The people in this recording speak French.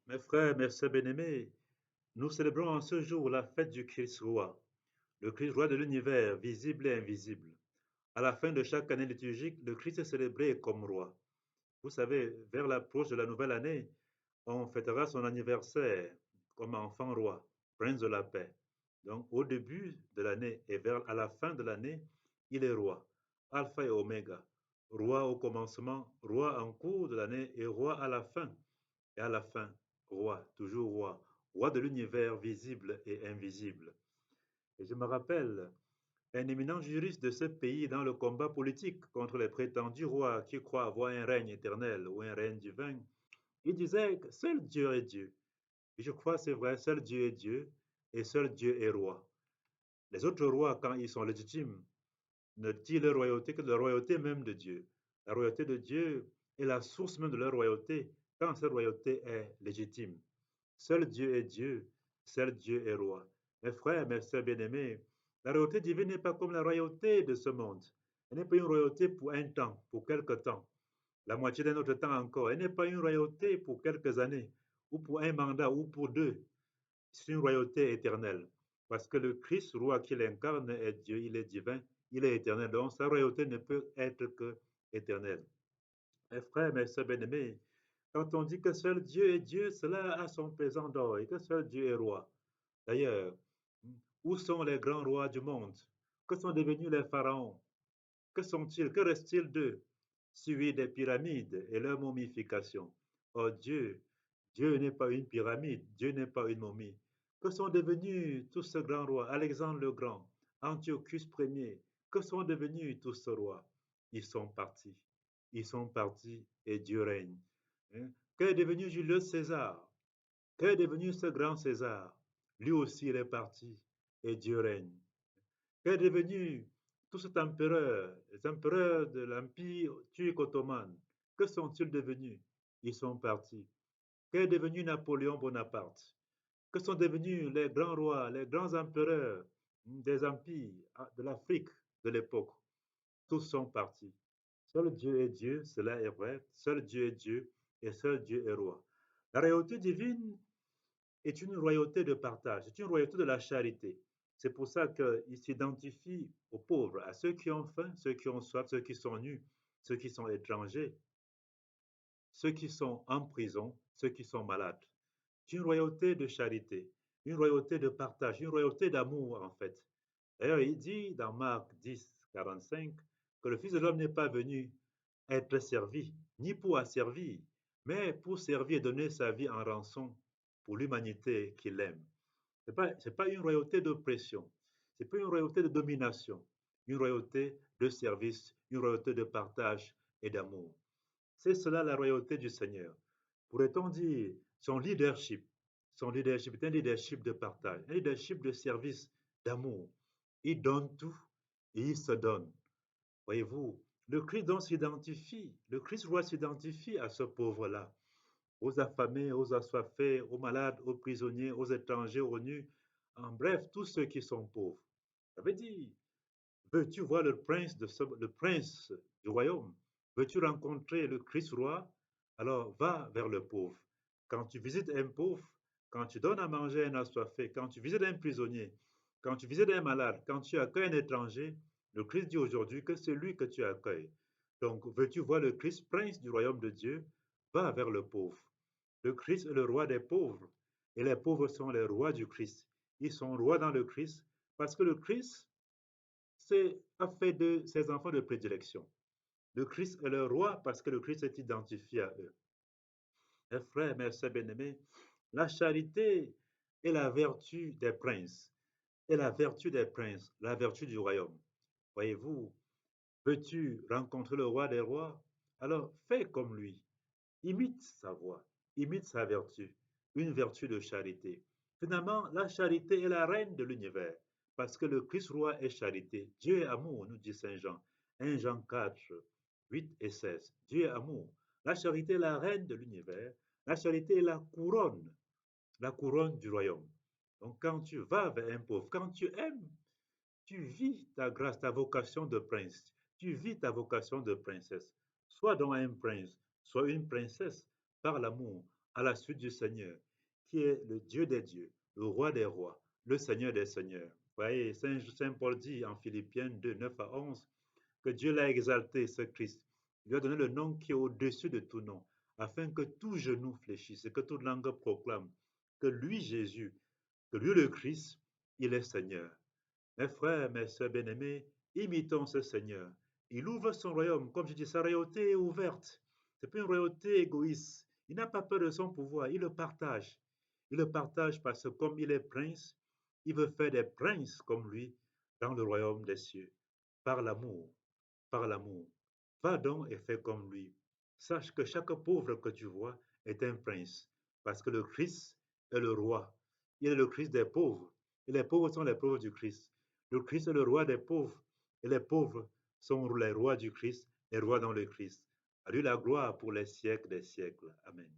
Mes frères, mes sœurs bien-aimés, nous célébrons en ce jour la fête du Christ roi, le Christ roi de l'univers, visible et invisible. À la fin de chaque année liturgique, le Christ est célébré comme roi. Vous savez, vers l'approche de la nouvelle année, on fêtera son anniversaire comme enfant roi, prince de la paix. Donc, au début de l'année et à la fin de l'année, il est roi, alpha et oméga, roi au commencement, roi en cours de l'année et roi à la fin. Et à la fin, roi, toujours roi, roi de l'univers visible et invisible. Et je me rappelle un éminent juriste de ce pays dans le combat politique contre les prétendus rois qui croient avoir un règne éternel ou un règne divin. Il disait que seul Dieu est Dieu. Et je crois que c'est vrai, seul Dieu est Dieu et seul Dieu est roi. Les autres rois, quand ils sont légitimes, ne tirent leur royauté que de la royauté même de Dieu. La royauté de Dieu est la source même de leur royauté quand cette royauté est légitime. Seul Dieu est Dieu, seul Dieu est roi. Mes frères, mes sœurs bien-aimés, la royauté divine n'est pas comme la royauté de ce monde. Elle n'est pas une royauté pour un temps, pour quelque temps, la moitié d'un autre temps encore. Elle n'est pas une royauté pour quelques années, ou pour un mandat, ou pour deux. C'est une royauté éternelle. Parce que le Christ, roi qu'il incarne, est Dieu, il est divin, il est éternel. Donc sa royauté ne peut être que éternelle. Mes frères, mes sœurs bien-aimés, quand on dit que seul Dieu est Dieu, cela a son pesant d'or et que seul Dieu est roi. D'ailleurs, où sont les grands rois du monde? Que sont devenus les pharaons? Que sont-ils? Que reste-t-il d'eux? Suivis des pyramides et leur momification. Oh Dieu, Dieu n'est pas une pyramide, Dieu n'est pas une momie. Que sont devenus tous ces grands rois? Alexandre le Grand, Antiochus Ier, que sont devenus tous ces rois? Ils sont partis. Ils sont partis et Dieu règne. Hein? Qu'est devenu Julius César? Qu'est devenu ce grand César? Lui aussi il est parti et Dieu règne. Qu'est devenu tout cet empereur, les empereurs de l'Empire turc ottoman? Que sont-ils devenus? Ils sont partis. Qu'est devenu Napoléon Bonaparte? Que sont devenus les grands rois, les grands empereurs des empires de l'Afrique de l'époque? Tous sont partis. Seul Dieu est Dieu, cela est vrai. Seul Dieu est Dieu et seul Dieu est roi. La royauté divine est une royauté de partage, c'est une royauté de la charité. C'est pour ça qu'il s'identifie aux pauvres, à ceux qui ont faim, ceux qui ont soif, ceux qui sont nus, ceux qui sont étrangers, ceux qui sont en prison, ceux qui sont malades. C'est une royauté de charité, une royauté de partage, une royauté d'amour en fait. D'ailleurs, il dit dans Marc 10, 45 que le Fils de l'homme n'est pas venu être servi, ni pour asservir, mais pour servir et donner sa vie en rançon pour l'humanité qu'il aime. Ce n'est pas une royauté d'oppression, ce n'est pas une royauté de domination, une royauté de service, une royauté de partage et d'amour. C'est cela la royauté du Seigneur. Pourrait-on dire son leadership est un leadership de partage, un leadership de service, d'amour. Il donne tout et il se donne. Voyez-vous, le Christ donc s'identifie, le Christ roi s'identifie à ce pauvre-là, aux affamés, aux assoiffés, aux malades, aux prisonniers, aux étrangers, aux nus, en bref, tous ceux qui sont pauvres. Ça veut dire, veux-tu voir le prince du royaume? Veux-tu rencontrer le Christ roi? Alors va vers le pauvre. Quand tu visites un pauvre, quand tu donnes à manger à un assoiffé, quand tu visites un prisonnier, quand tu visites un malade, quand tu accueilles un étranger, le Christ dit aujourd'hui que c'est lui que tu accueilles. Donc, veux-tu voir le Christ, prince du royaume de Dieu? Va vers le pauvre. Le Christ est le roi des pauvres et les pauvres sont les rois du Christ. Ils sont rois dans le Christ parce que le Christ a fait de ses enfants de prédilection. Le Christ est le roi parce que le Christ est identifié à eux. Mes frères, mes sœurs bien-aimés, la charité est la vertu des princes, est la vertu des princes, la vertu du royaume. Voyez-vous, veux-tu rencontrer le roi des rois? Alors fais comme lui, imite sa voix, imite sa vertu, une vertu de charité. Finalement, la charité est la reine de l'univers, parce que le Christ roi est charité. Dieu est amour, nous dit Saint Jean. 1 Jean 4, 8 et 16. Dieu est amour. La charité est la reine de l'univers. La charité est la couronne du royaume. Donc quand tu vas vers un pauvre, quand tu aimes, tu vis ta grâce, ta vocation de prince. Tu vis ta vocation de princesse. Sois donc un prince, sois une princesse par l'amour. à la suite du Seigneur, qui est le Dieu des dieux, le roi des rois, le Seigneur des seigneurs. Vous voyez, Saint Paul dit en Philippiens 2, 9 à 11, que Dieu l'a exalté, ce Christ. Il lui a donné le nom qui est au-dessus de tout nom, afin que tout genou fléchisse et que toute langue proclame que lui, Jésus, que lui, le Christ, il est Seigneur. Mes frères, mes sœurs bien-aimés, imitons ce Seigneur. Il ouvre son royaume, comme je dis, sa royauté est ouverte. C'est pas une royauté égoïste. Il n'a pas peur de son pouvoir, il le partage. Il le partage parce que comme il est prince, il veut faire des princes comme lui dans le royaume des cieux. Par l'amour, par l'amour. Va donc et fais comme lui. Sache que chaque pauvre que tu vois est un prince, parce que le Christ est le roi. Il est le Christ des pauvres, et les pauvres sont les pauvres du Christ. Le Christ est le roi des pauvres, et les pauvres sont les rois du Christ, les rois dans le Christ. À lui la gloire pour les siècles des siècles. Amen.